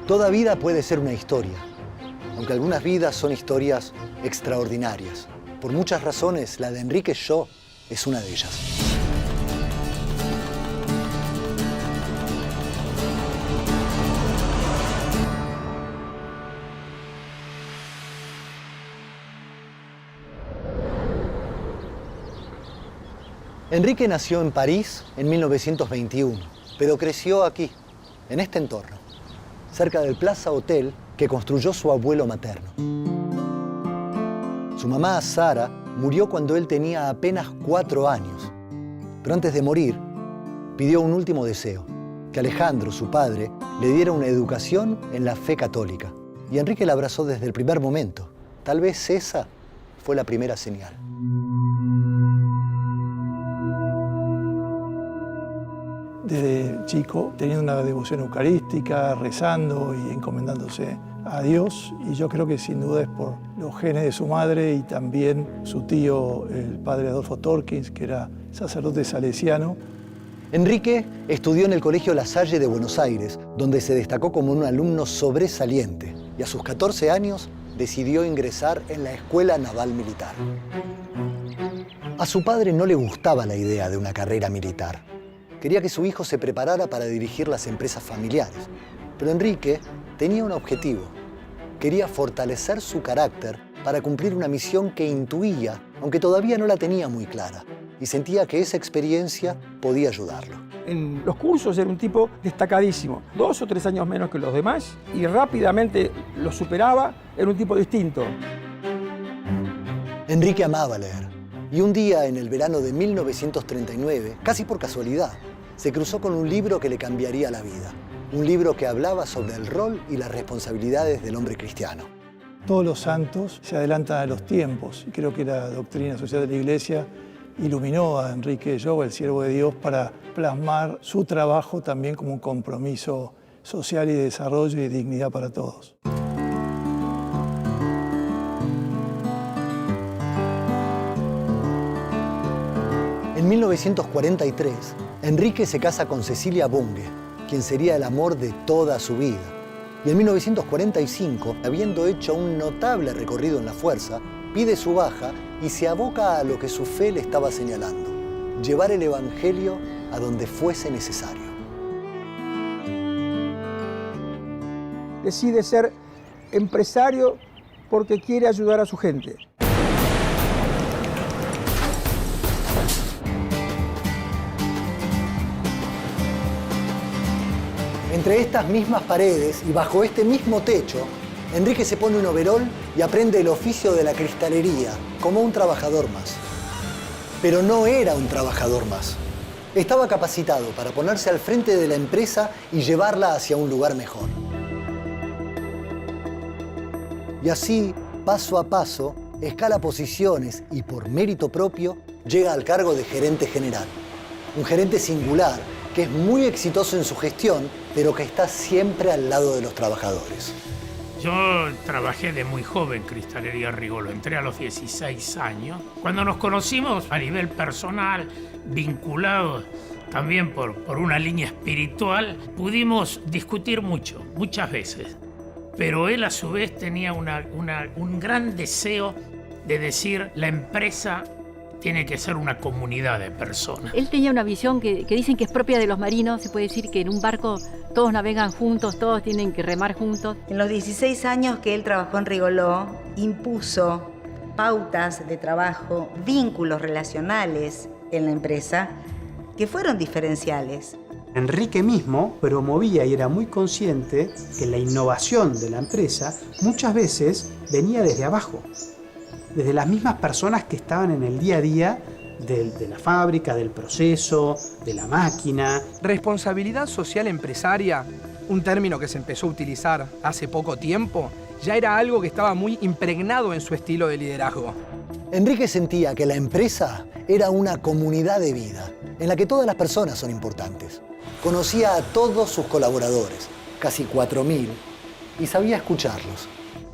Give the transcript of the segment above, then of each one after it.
Toda vida puede ser una historia, aunque algunas vidas son historias extraordinarias. Por muchas razones, la de Enrique Sho es una de ellas. Enrique nació en París en 1921, pero creció aquí, en este entorno, cerca del Plaza Hotel que construyó su abuelo materno. Su mamá, Sara, murió cuando él tenía apenas 4 años. Pero antes de morir, pidió un último deseo, que Alejandro, su padre, le diera una educación en la fe católica. Y Enrique la abrazó desde el primer momento. Tal vez esa fue la primera señal. Desde chico, teniendo una devoción eucarística, rezando y encomendándose a Dios. Y yo creo que sin duda es por los genes de su madre y también su tío, el padre Adolfo Torkins, que era sacerdote salesiano. Enrique estudió en el Colegio La Salle de Buenos Aires, donde se destacó como un alumno sobresaliente. Y a sus 14 años decidió ingresar en la Escuela Naval Militar. A su padre no le gustaba la idea de una carrera militar. Quería que su hijo se preparara para dirigir las empresas familiares. Pero Enrique tenía un objetivo. Quería fortalecer su carácter para cumplir una misión que intuía, aunque todavía no la tenía muy clara. Y sentía que esa experiencia podía ayudarlo. En los cursos era un tipo destacadísimo, 2 o 3 años menos que los demás, y rápidamente lo superaba, era un tipo distinto. Enrique amaba leer. Y un día, en el verano de 1939, casi por casualidad, se cruzó con un libro que le cambiaría la vida. Un libro que hablaba sobre el rol y las responsabilidades del hombre cristiano. Todos los santos se adelantan a los tiempos. Y creo que la doctrina social de la Iglesia iluminó a Enrique Sho, el siervo de Dios, para plasmar su trabajo también como un compromiso social y de desarrollo y dignidad para todos. En 1943, Enrique se casa con Cecilia Bunge, quien sería el amor de toda su vida. Y en 1945, habiendo hecho un notable recorrido en la fuerza, pide su baja y se aboca a lo que su fe le estaba señalando: llevar el Evangelio a donde fuese necesario. Decide ser empresario porque quiere ayudar a su gente. Entre estas mismas paredes y bajo este mismo techo, Enrique se pone un overol y aprende el oficio de la cristalería, como un trabajador más. Pero no era un trabajador más. Estaba capacitado para ponerse al frente de la empresa y llevarla hacia un lugar mejor. Y así, paso a paso, escala posiciones y por mérito propio llega al cargo de gerente general. Un gerente singular que es muy exitoso en su gestión, pero que está siempre al lado de los trabajadores. Yo trabajé de muy joven en Cristalería Rigolo, entré a los 16 años. Cuando nos conocimos a nivel personal, vinculados también por una línea espiritual, pudimos discutir muchas veces. Pero él a su vez tenía un gran deseo de decir: la empresa tiene que ser una comunidad de personas. Él tenía una visión que dicen que es propia de los marinos. Se puede decir que en un barco todos navegan juntos, todos tienen que remar juntos. En los 16 años que él trabajó en Rigoló, impuso pautas de trabajo, vínculos relacionales en la empresa que fueron diferenciales. Enrique mismo promovía y era muy consciente que la innovación de la empresa muchas veces venía desde abajo, desde las mismas personas que estaban en el día a día de la fábrica, del proceso, de la máquina. Responsabilidad social empresaria, un término que se empezó a utilizar hace poco tiempo, ya era algo que estaba muy impregnado en su estilo de liderazgo. Enrique sentía que la empresa era una comunidad de vida, en la que todas las personas son importantes. Conocía a todos sus colaboradores, casi 4.000, y sabía escucharlos.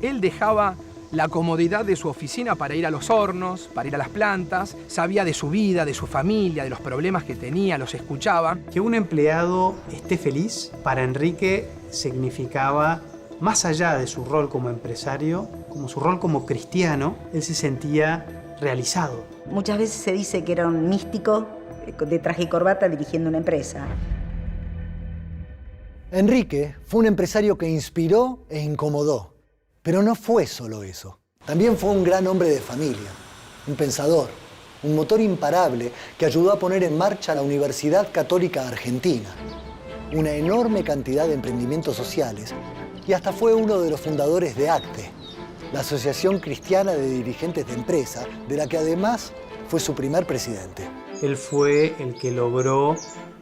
Él dejaba la comodidad de su oficina para ir a los hornos, para ir a las plantas, sabía de su vida, de su familia, de los problemas que tenía, los escuchaba. Que un empleado esté feliz, para Enrique significaba, más allá de su rol como empresario, como su rol como cristiano, él se sentía realizado. Muchas veces se dice que era un místico de traje y corbata dirigiendo una empresa. Enrique fue un empresario que inspiró e incomodó, pero no fue solo eso. También fue un gran hombre de familia, un pensador, un motor imparable que ayudó a poner en marcha la Universidad Católica Argentina, una enorme cantidad de emprendimientos sociales y hasta fue uno de los fundadores de ACTE, la Asociación Cristiana de Dirigentes de Empresa, de la que además fue su primer presidente. Él fue el que logró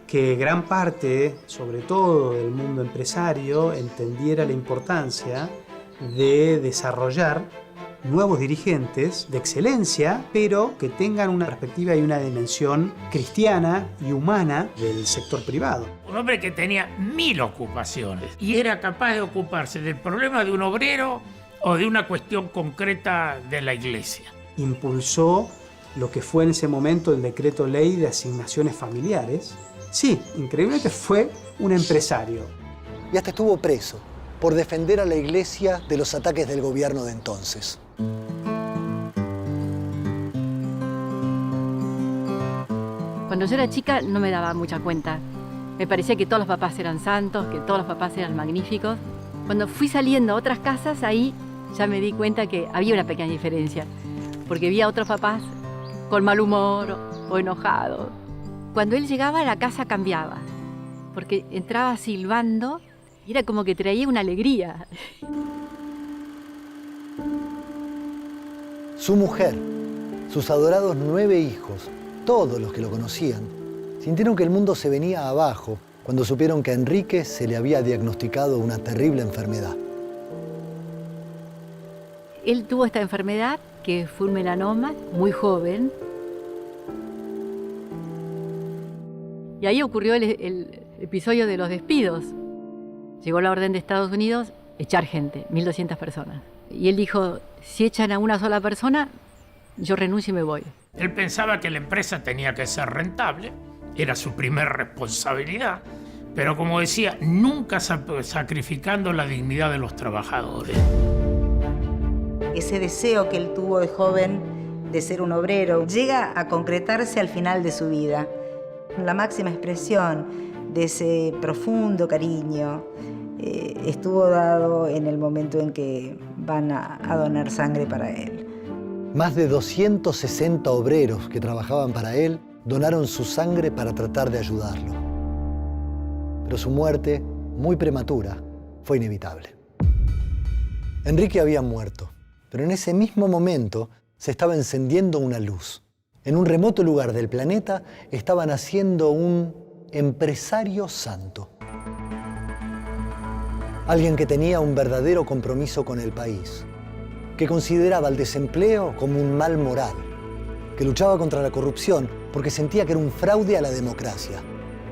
que gran parte, sobre todo del mundo empresario, entendiera la importancia de desarrollar nuevos dirigentes de excelencia, pero que tengan una perspectiva y una dimensión cristiana y humana del sector privado. Un hombre que tenía 1000 ocupaciones y era capaz de ocuparse del problema de un obrero o de una cuestión concreta de la iglesia. Impulsó lo que fue en ese momento el decreto ley de asignaciones familiares. Sí, increíblemente fue un empresario. Y hasta estuvo preso por defender a la iglesia de los ataques del gobierno de entonces. Cuando yo era chica no me daba mucha cuenta. Me parecía que todos los papás eran santos, que todos los papás eran magníficos. Cuando fui saliendo a otras casas, ahí ya me di cuenta que había una pequeña diferencia. Porque vi a otros papás con mal humor o enojados. Cuando él llegaba, la casa cambiaba. Porque entraba silbando y era como que traía una alegría. Su mujer, sus adorados 9 hijos, todos los que lo conocían, sintieron que el mundo se venía abajo cuando supieron que a Enrique se le había diagnosticado una terrible enfermedad. Él tuvo esta enfermedad, que fue un melanoma, muy joven. Y ahí ocurrió el episodio de los despidos. Llegó la orden de Estados Unidos, echar gente, 1200 personas. Y él dijo, si echan a una sola persona, yo renuncio y me voy. Él pensaba que la empresa tenía que ser rentable, era su primer responsabilidad, pero como decía, nunca sacrificando la dignidad de los trabajadores. Ese deseo que él tuvo de joven de ser un obrero llega a concretarse al final de su vida. La máxima expresión de ese profundo cariño estuvo dado en el momento en que van a donar sangre para él. Más de 260 obreros que trabajaban para él donaron su sangre para tratar de ayudarlo. Pero su muerte, muy prematura, fue inevitable. Enrique había muerto, pero en ese mismo momento se estaba encendiendo una luz. En un remoto lugar del planeta estaba naciendo un empresario santo. Alguien que tenía un verdadero compromiso con el país, que consideraba el desempleo como un mal moral, que luchaba contra la corrupción porque sentía que era un fraude a la democracia,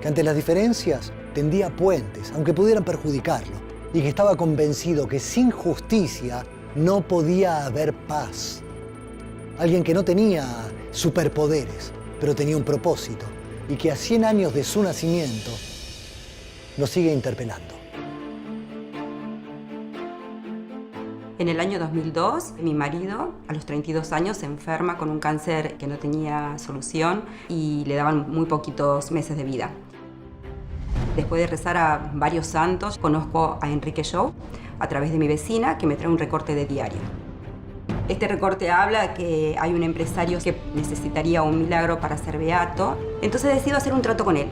que ante las diferencias tendía puentes, aunque pudieran perjudicarlo, y que estaba convencido que sin justicia no podía haber paz. Alguien que no tenía superpoderes, pero tenía un propósito, y que a 100 años de su nacimiento nos sigue interpelando. En el año 2002, mi marido, a los 32 años, se enferma con un cáncer que no tenía solución y le daban muy poquitos meses de vida. Después de rezar a varios santos, conozco a Enrique Jou a través de mi vecina, que me trae un recorte de diario. Este recorte habla que hay un empresario que necesitaría un milagro para ser beato, entonces decido hacer un trato con él.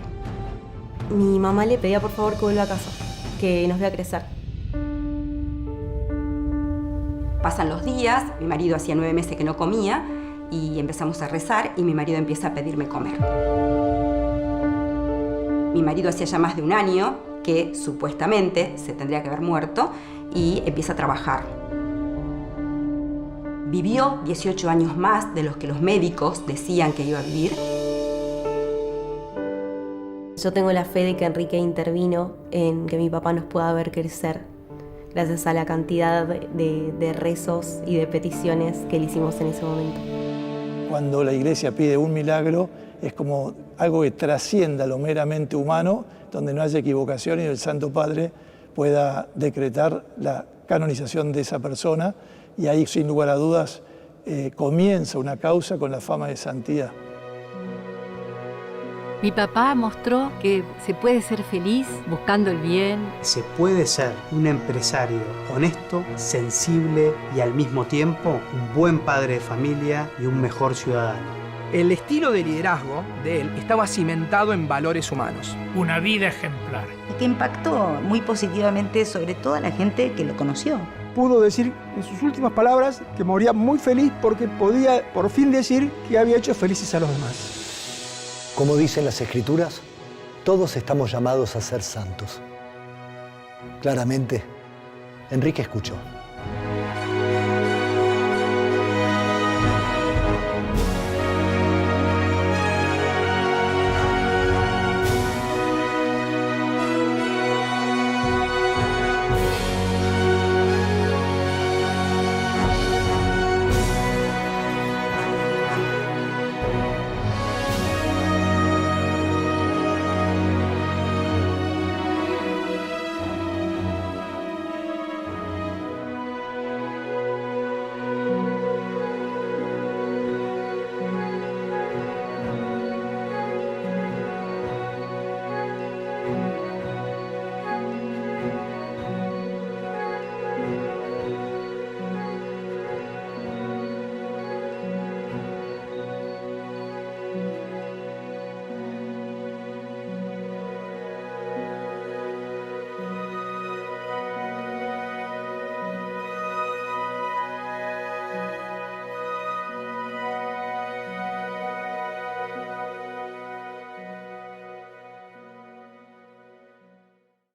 Mi mamá le pedía por favor que vuelva a casa, que nos vea crecer. Pasan los días, mi marido hacía 9 meses que no comía y empezamos a rezar y mi marido empieza a pedirme comer. Mi marido hacía ya más de un año que supuestamente se tendría que haber muerto y empieza a trabajar. Vivió 18 años más de los que los médicos decían que iba a vivir. Yo tengo la fe de que Enrique intervino en que mi papá nos pueda ver crecer, gracias a la cantidad de rezos y de peticiones que le hicimos en ese momento. Cuando la Iglesia pide un milagro, es como algo que trascienda lo meramente humano, donde no haya equivocación y el Santo Padre pueda decretar la canonización de esa persona, y ahí, sin lugar a dudas, comienza una causa con la fama de santidad. Mi papá mostró que se puede ser feliz buscando el bien. Se puede ser un empresario honesto, sensible y al mismo tiempo un buen padre de familia y un mejor ciudadano. El estilo de liderazgo de él estaba cimentado en valores humanos. Una vida ejemplar. Y que impactó muy positivamente sobre toda la gente que lo conoció. Pudo decir en sus últimas palabras que moría muy feliz porque podía por fin decir que había hecho felices a los demás. Como dicen las Escrituras, todos estamos llamados a ser santos. Claramente, Enrique escuchó.